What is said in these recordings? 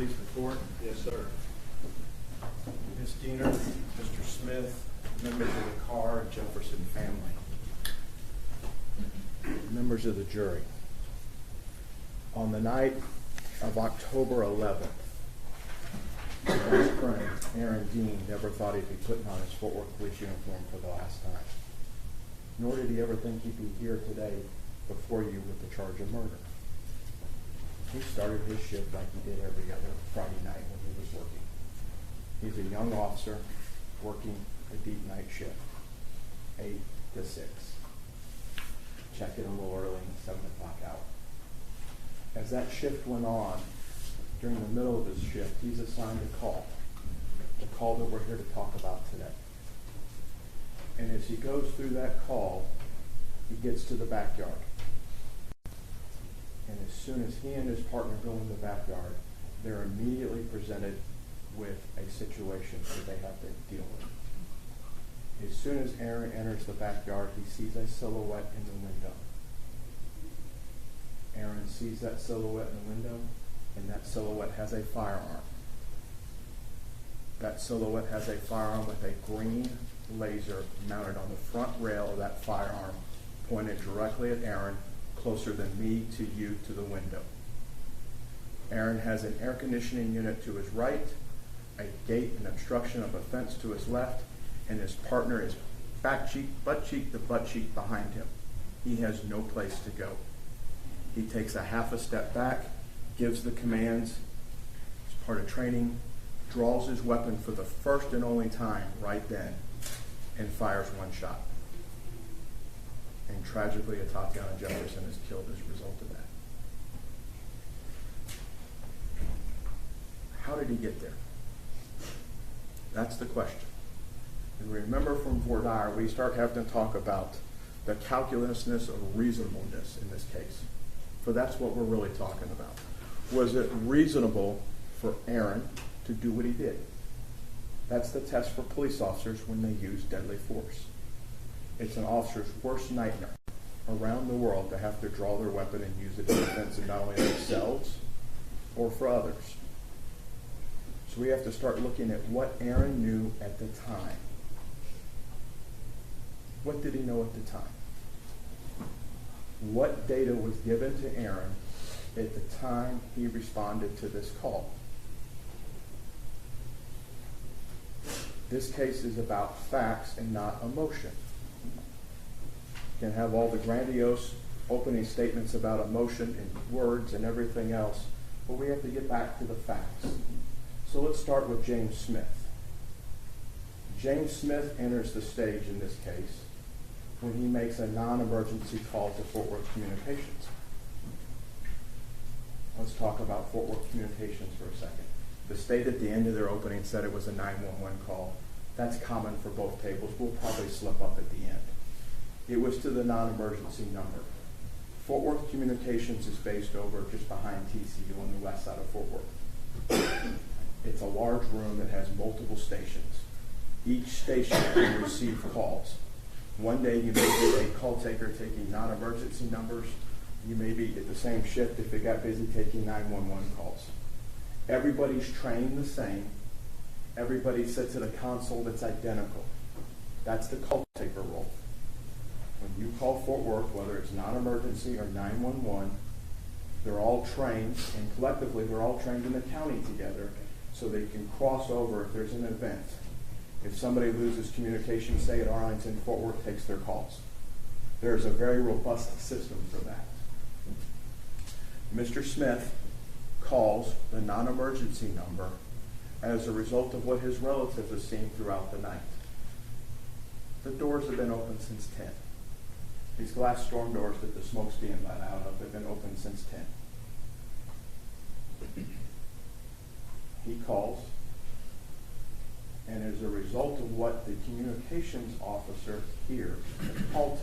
police report. Yes, sir. Ms. Diener, Mr. Smith, members of the Carr Jefferson family, members of the jury. On the night of October 11th, my friend Aaron Dean never thought he'd be putting on his Fort Worth police uniform for the last time. Nor did he ever think he'd be here today before you with the charge of murder. He started his shift like he did every other Friday night when he was working. He's a young officer working a deep night shift, 8 to 6. Check in a little early in the 7 o'clock hour. As that shift went on, during the middle of his shift, he's assigned a call, the call that we're here to talk about today. And as he goes through that call, he gets to the backyard. And as soon as he and his partner go in the backyard, they're immediately presented with a situation that they have to deal with. As soon as Aaron enters the backyard, he sees a silhouette in the window. Aaron sees that silhouette in the window, and that silhouette has a firearm. That silhouette has a firearm with a green laser mounted on the front rail of that firearm, pointed directly at Aaron, closer than me to you to the window. Aaron has an air conditioning unit to his right, a gate and obstruction of a fence to his left, and his partner is butt cheek to butt cheek behind him. He has no place to go. He takes a half a step back, gives the commands as part of training, draws his weapon for the first and only time right then, and fires one shot. And tragically, Tatiana Jefferson is killed as a result of that. How did he get there? That's the question. And remember from voir dire, we start having to talk about the calculousness of reasonableness in this case. For that's what we're really talking about. Was it reasonable for Aaron to do what he did? That's the test for police officers when they use deadly force. It's an officer's worst nightmare around the world to have to draw their weapon and use it in defense of not only themselves or for others. So we have to start looking at what Aaron knew at the time. What did he know at the time? What data was given to Aaron at the time he responded to this call? This case is about facts and not emotion. You can have all the grandiose opening statements about emotion and words and everything else, but we have to get back to the facts. So let's start with James Smith. James Smith enters the stage in this case when he makes a non-emergency call to Fort Worth Communications. Let's talk about Fort Worth Communications for a second. The state at the end of their opening said it was a 911 call. That's common for both tables. We'll probably slip up at the end. It was to the non-emergency number. Fort Worth Communications is based over just behind TCU on the west side of Fort Worth. It's a large room that has multiple stations. Each station can receive calls. One day you may be a call taker taking non-emergency numbers. You may be at the same shift if it got busy taking 911 calls. Everybody's trained the same. Everybody sits at a console that's identical. That's the call taker role. When you call Fort Worth, whether it's non-emergency or 911, they're all trained, and collectively they're all trained in the county together so they can cross over if there's an event. If somebody loses communication, say at Arlington, Fort Worth takes their calls. There's a very robust system for that. Mr. Smith calls the non-emergency number as a result of what his relatives have seen throughout the night. The doors have been open since 10. These glass storm doors that the smoke's being let out of have been open since 10. He calls, and as a result of what the communications officer hears, the call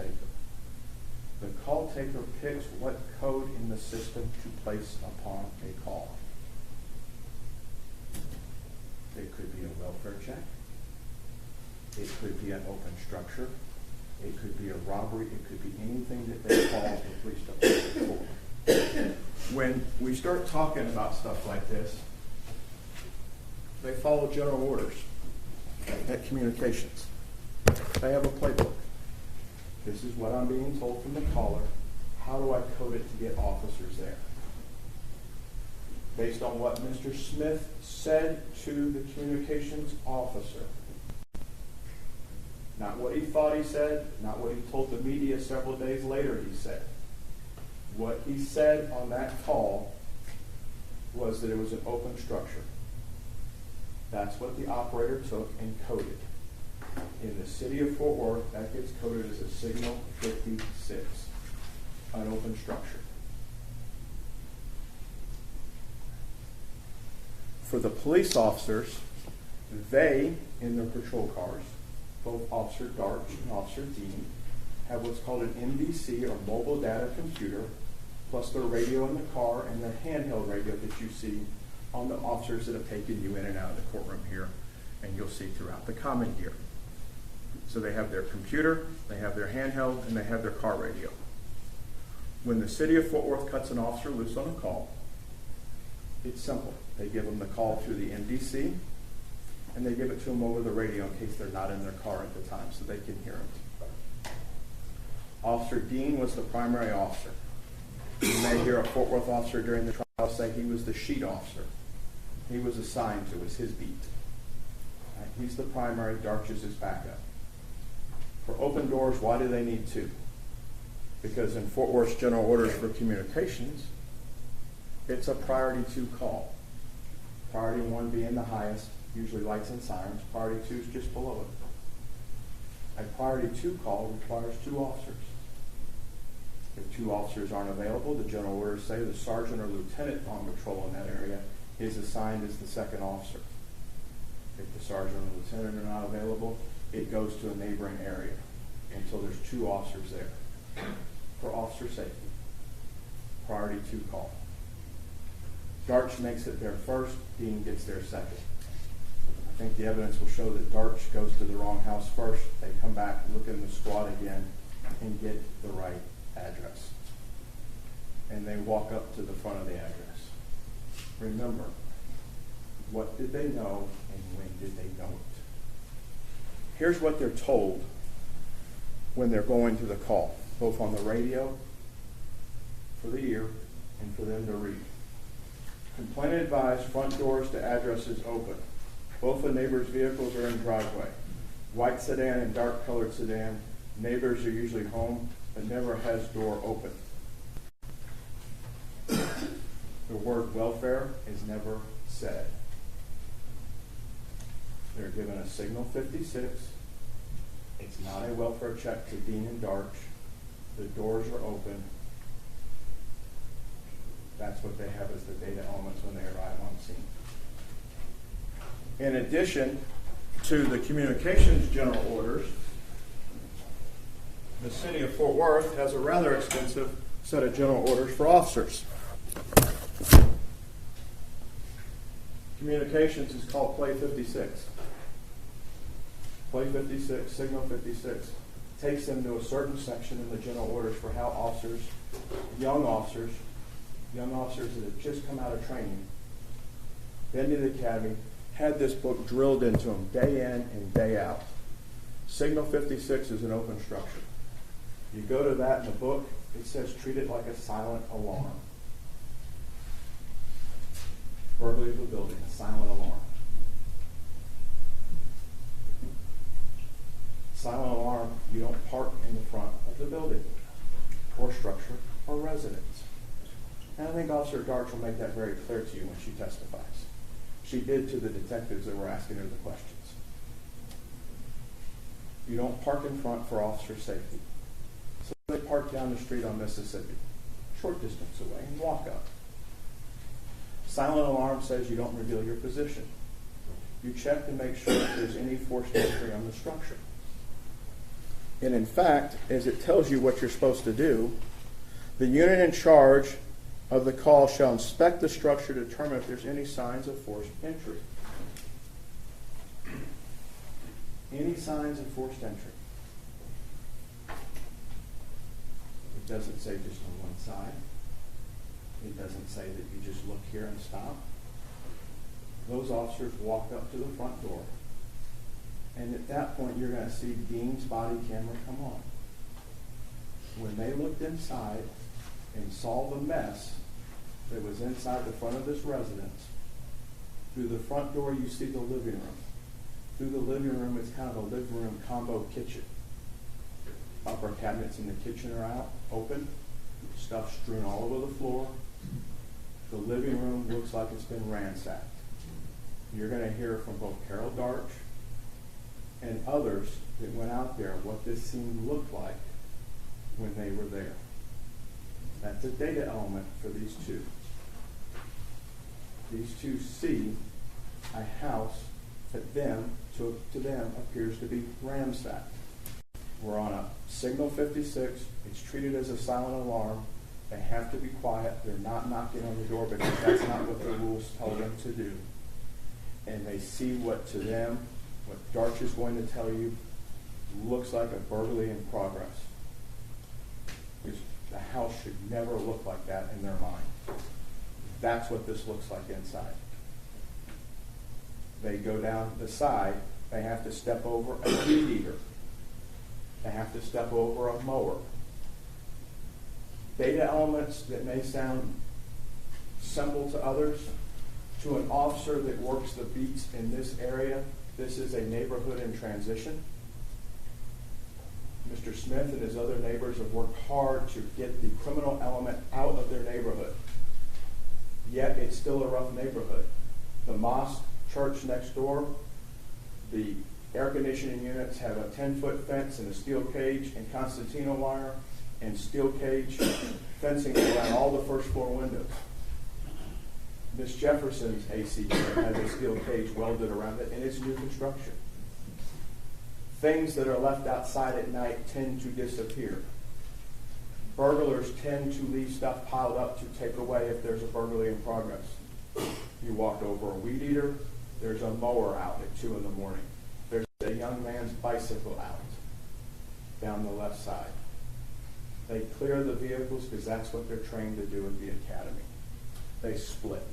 taker picks what code in the system to place upon a call. It could be a welfare check. It could be an open structure. It could be a robbery. It could be anything that they call the police department for. When we start talking about stuff like this, They follow general orders at communications. They have a playbook. This is what I'm being told from the caller. How do I code it to get officers there? Based on what Mr. Smith said to the communications officer. Not what he thought he said, not what he told the media several days later he said. What he said on that call was that it was an open structure. That's what the operator took and coded. In the city of Fort Worth, that gets coded as a signal 56, an open structure. For the police officers, they, in their patrol cars, both Officer Darch and Officer Dean, have what's called an MDC, or mobile data computer, plus their radio in the car and the handheld radio that you see on the officers that have taken you in and out of the courtroom here, and you'll see throughout the common here. So they have their computer, they have their handheld, and they have their car radio. When the city of Fort Worth cuts an officer loose on a call, it's simple. They give them the call through the MDC, and they give it to them over the radio in case they're not in their car at the time so they can hear it. Officer Dean was the primary officer. You may hear a Fort Worth officer during the trial say he was the sheet officer. He was assigned to, it was his beat. Right? He's the primary, Darch is his backup. For open doors, why do they need two? Because in Fort Worth's general orders for communications, it's a priority 2 call. Priority 1 being the highest, usually lights and sirens. Priority 2 is just below it. A priority 2 call requires 2 officers. If 2 officers aren't available, the general orders say the sergeant or lieutenant on patrol in that area is assigned as the second officer. If the sergeant or lieutenant are not available, it goes to a neighboring area until there's 2 officers there. For officer safety, priority 2 call. Darch makes it there first, Dean gets there second. I think the evidence will show that Darch goes to the wrong house first. They come back, look in the squad again, and get the right address. And they walk up to the front of the address. Remember, what did they know and when did they know it? Here's what they're told when they're going to the call, both on the radio, for the ear, and for them to read. Complainant advised, front doors to addresses open. Both the neighbors' vehicles are in driveway. White sedan and dark colored sedan. Neighbors are usually home, but never has door open. The word welfare is never said. They're given a signal 56. It's not a welfare check to Dean and Darch. The doors are open. That's what they have as the data elements when they arrive on scene. In addition to the communications general orders, the city of Fort Worth has a rather extensive set of general orders for officers. Communications is called Play 56. Play 56, Signal 56, takes them to a certain section in the general orders for how officers that have just come out of training, been to the academy, had this book drilled into them day in and day out. Signal 56 is an open structure. You go to that in the book, it says treat it like a silent alarm. Burglary of a building, a silent alarm. Silent alarm, you don't park in the front of the building or structure or residence. And I think Officer Darch will make that very clear to you when she testifies. She did to the detectives that were asking her the questions. You don't park in front for officer safety. So they park down the street on Mississippi, short distance away, and walk up. Silent alarm says you don't reveal your position. You check to make sure if there's any forced entry on the structure. And in fact, as it tells you what you're supposed to do, the unit in charge of the call shall inspect the structure to determine if there's any signs of forced entry. Any signs of forced entry. It doesn't say just on one side. It doesn't say that you just look here and stop. those officers walked up to the front door, and at that point you're going to see Dean's body camera come on. When they looked inside and saw the mess that was inside the front of this residence, through the front door you see the living room. Through the living room it's kind of a living room combo kitchen. Upper cabinets in the kitchen are out, open, stuff strewn all over the floor. The living room looks like it's been ransacked. You're going to hear from both Carol Darch and others that went out there what this scene looked like when they were there. That's a data element for these two. These two see a house that to them appears to be ransacked. We're on a signal 56. It's treated as a silent alarm. They have to be quiet. They're not knocking on the door because that's not what the rules tell them to do. And they see what to them, what Darch is going to tell you, looks like a burglary in progress. The house should never look like that in their mind. That's what this looks like inside. They go down the side. They have to step over a weed eater. They have to step over a mower. Data elements that may sound simple to others, to an officer that works the beats in this area, this is a neighborhood in transition. Mr. Smith and his other neighbors have worked hard to get the criminal element out of their neighborhood. Yet it's still a rough neighborhood. The mosque church next door, the air conditioning units have a 10-foot fence and a steel cage and concertina wire and steel cage fencing around all the first floor windows. Miss Jefferson's AC unit has a steel cage welded around it, and it's new construction. Things that are left outside at night tend to disappear. Burglars tend to leave stuff piled up to take away if there's a burglary in progress. You walk over a weed eater, there's a mower out at 2 in the morning. There's a young man's bicycle out down the left side. They clear the vehicles because that's what they're trained to do at the academy. They split.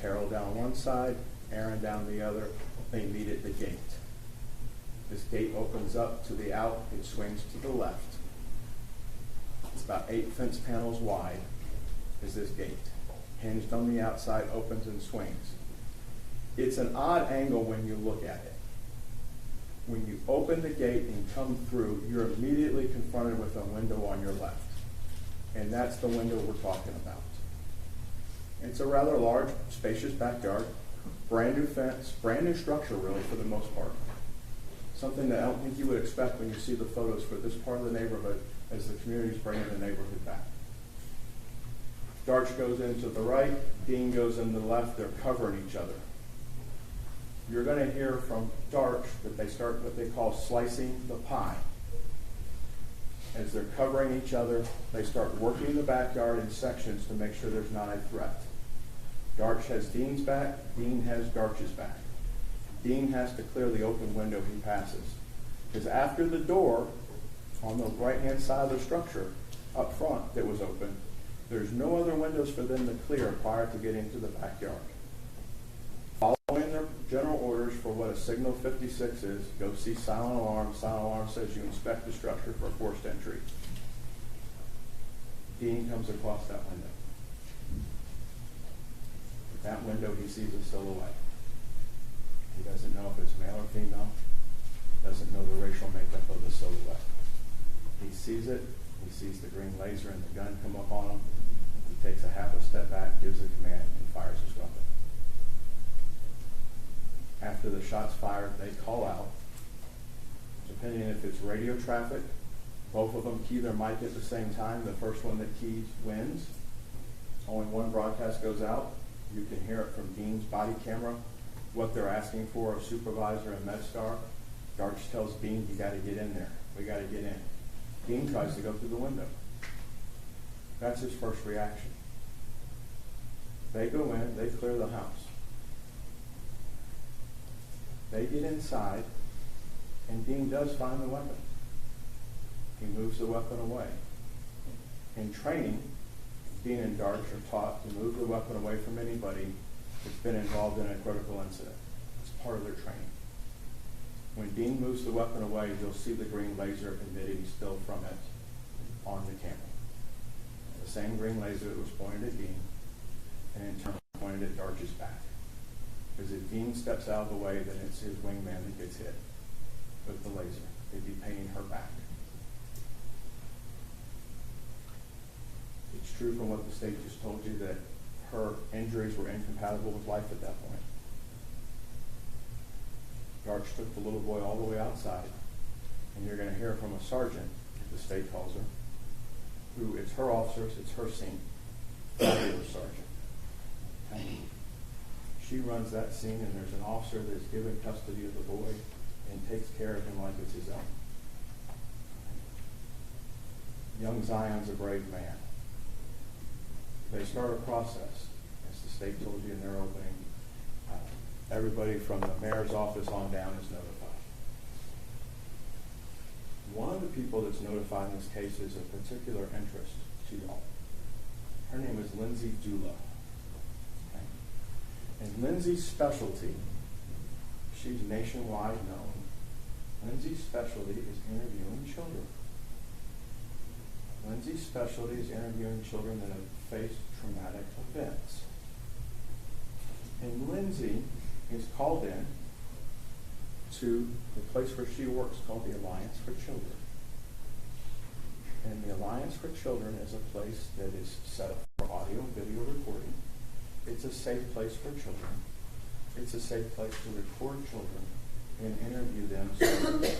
Carol down one side, Aaron down the other. They meet at the gate. This gate opens up to the out. It swings to the left. It's about 8 fence panels wide is this gate. Hinged on the outside, opens and swings. It's an odd angle when you look at it. When you open the gate and come through, you're immediately confronted with a window on your left. And that's the window we're talking about. It's a rather large, spacious backyard, brand new fence, brand new structure really for the most part. Something that I don't think you would expect when you see the photos for this part of the neighborhood as the community's bringing the neighborhood back. Darch goes into the right, Dean goes in the left, they're covering each other. You're going to hear from Darch that they start what they call slicing the pie. As they're covering each other, they start working the backyard in sections to make sure there's not a threat. Darch has Dean's back, Dean has Darch's back. Dean has to clear the open window he passes. Because after the door on the right-hand side of the structure up front that was open, there's no other windows for them to clear prior to getting to the backyard. Following their general orders for what a signal 56 is, go see silent alarm. Silent alarm says you inspect the structure for forced entry. Dean comes across that window. With that window, he sees a silhouette. He doesn't know if it's male or female, doesn't know the racial makeup of the silhouette. He sees it, he sees the green laser and the gun come up on him. He takes a half a step back, gives a command, and fires his weapon. After the shot's fired, they call out. Depending if it's radio traffic, both of them key their mic at the same time. The first one that keys wins. Only one broadcast goes out. You can hear it from Dean's body camera, what they're asking for, a supervisor and MedStar. Darch tells Dean, you got to get in there. We got to get in. Dean tries to go through the window. That's his first reaction. They go in, they clear the house. They get inside, and Dean does find the weapon. He moves the weapon away. In training, Dean and Darch are taught to move the weapon away from anybody that's been involved in a critical incident. It's part of their training. When Dean moves the weapon away, you'll see the green laser emitting still from it on the camera. The same green laser that was pointed at Dean and in turn pointed at Darch's back. Because if Dean steps out of the way, then it's his wingman that gets hit with the laser. They'd be painting her back. It's true from what the state just told you that her injuries were incompatible with life at that point. Darch took the little boy all the way outside, and you're going to hear from a sergeant, the state calls her, who it's her officers, it's her scene. Fabulous sergeant. Okay. She runs that scene, and there's an officer that's given custody of the boy and takes care of him like it's his own. Young Zion's a brave man. They start a process, as the state told you in their opening. Everybody from the mayor's office on down is notified. One of the people that's notified in this case is of particular interest to y'all. Her name is Lindsay Dula. Okay. And Lindsay's specialty, she's nationwide known, Lindsay's specialty is interviewing children. Lindsay's specialty is interviewing children that have faced traumatic events. And Lindsay is called in to the place where she works called the Alliance for Children. And the Alliance for Children is a place that is set up for audio and video recording. It's a safe place for children. It's a safe place to record children and interview them so that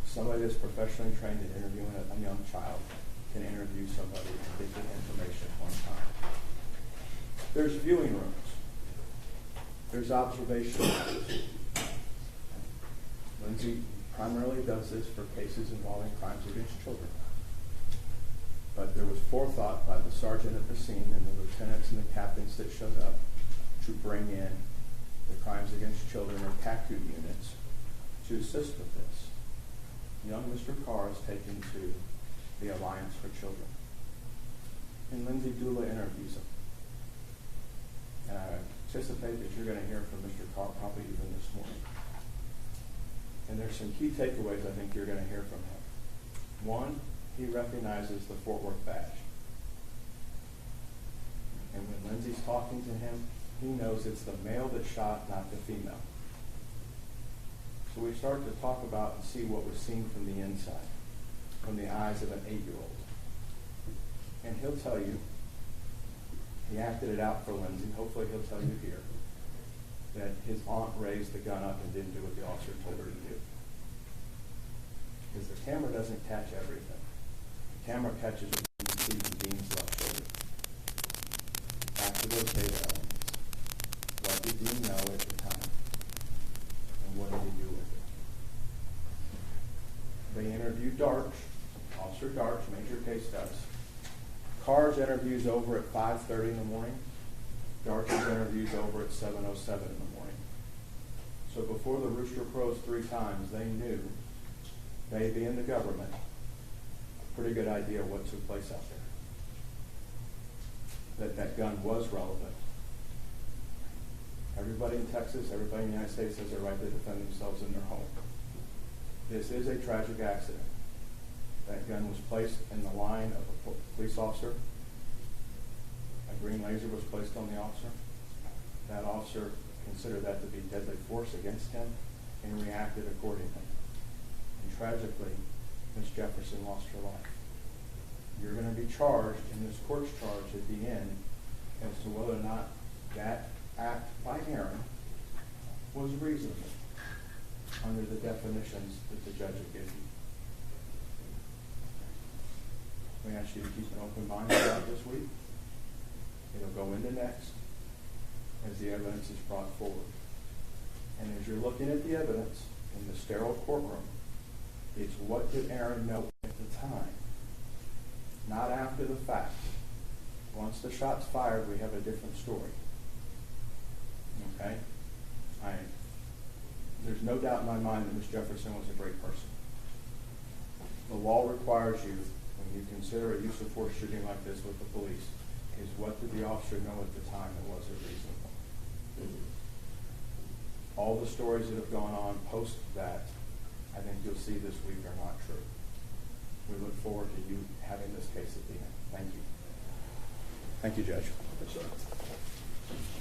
somebody that's professionally trained in interviewing a young child can interview somebody and get the information at one time. There's viewing rooms. There's observation rooms. Lindsay primarily does this for cases involving crimes against children. But there was forethought by the sergeant at the scene and the lieutenants and the captains that showed up to bring in the crimes against children or CACU units to assist with this. Young Mr. Carr is taken to the Alliance for Children. And Lindsay Dula interviews him. And I anticipate that you're going to hear from Mr. Carr probably even this morning. And there's some key takeaways I think you're going to hear from him. One, he recognizes the Fort Worth badge. And when Lindsay's talking to him, he knows it's the male that shot, not the female. So we start to talk about and see what was seen from the inside, from the eyes of an 8-year-old. And he'll tell you, he acted it out for Lindsay, hopefully he'll tell you here, that his aunt raised the gun up and didn't do what the officer told her to do. Because the camera doesn't catch everything. The camera catches what you can see from Dean's left shoulder. Back to those data elements. What did Dean know at the time? And what did he do with it? They interviewed Darch, Officer Darch, Major Case does. Carr's interview's over at 5:30 in the morning. Darch's interview's over at 7:07 in the morning. So before the rooster crows 3 times, they knew, they being the government, a pretty good idea what took place out there. That gun was relevant. Everybody in Texas, everybody in the United States has a right to defend themselves in their home. This is a tragic accident. That gun was placed in the line of a police officer. A green laser was placed on the officer. That officer considered that to be deadly force against him and reacted accordingly. And tragically, Ms. Jefferson lost her life. You're going to be charged in this court's charge at the end as to whether or not that act by Aaron was reasonable under the definitions that the judge had given you. We ask you to keep an open mind throughout this week. It'll go into next as the evidence is brought forward. And as you're looking at the evidence in the sterile courtroom, it's what did Aaron know at the time, not after the fact. Once the shot's fired, we have a different story. Okay? There's no doubt in my mind that Ms. Jefferson was a great person. The law requires you, when you consider a use of force shooting like this with the police, is what did the officer know at the time that was it reasonable? all the stories that have gone on post that, I think you'll see this week are not true. We look forward to you having this case at the end. Thank you. Thank you, Judge. Yes, sir.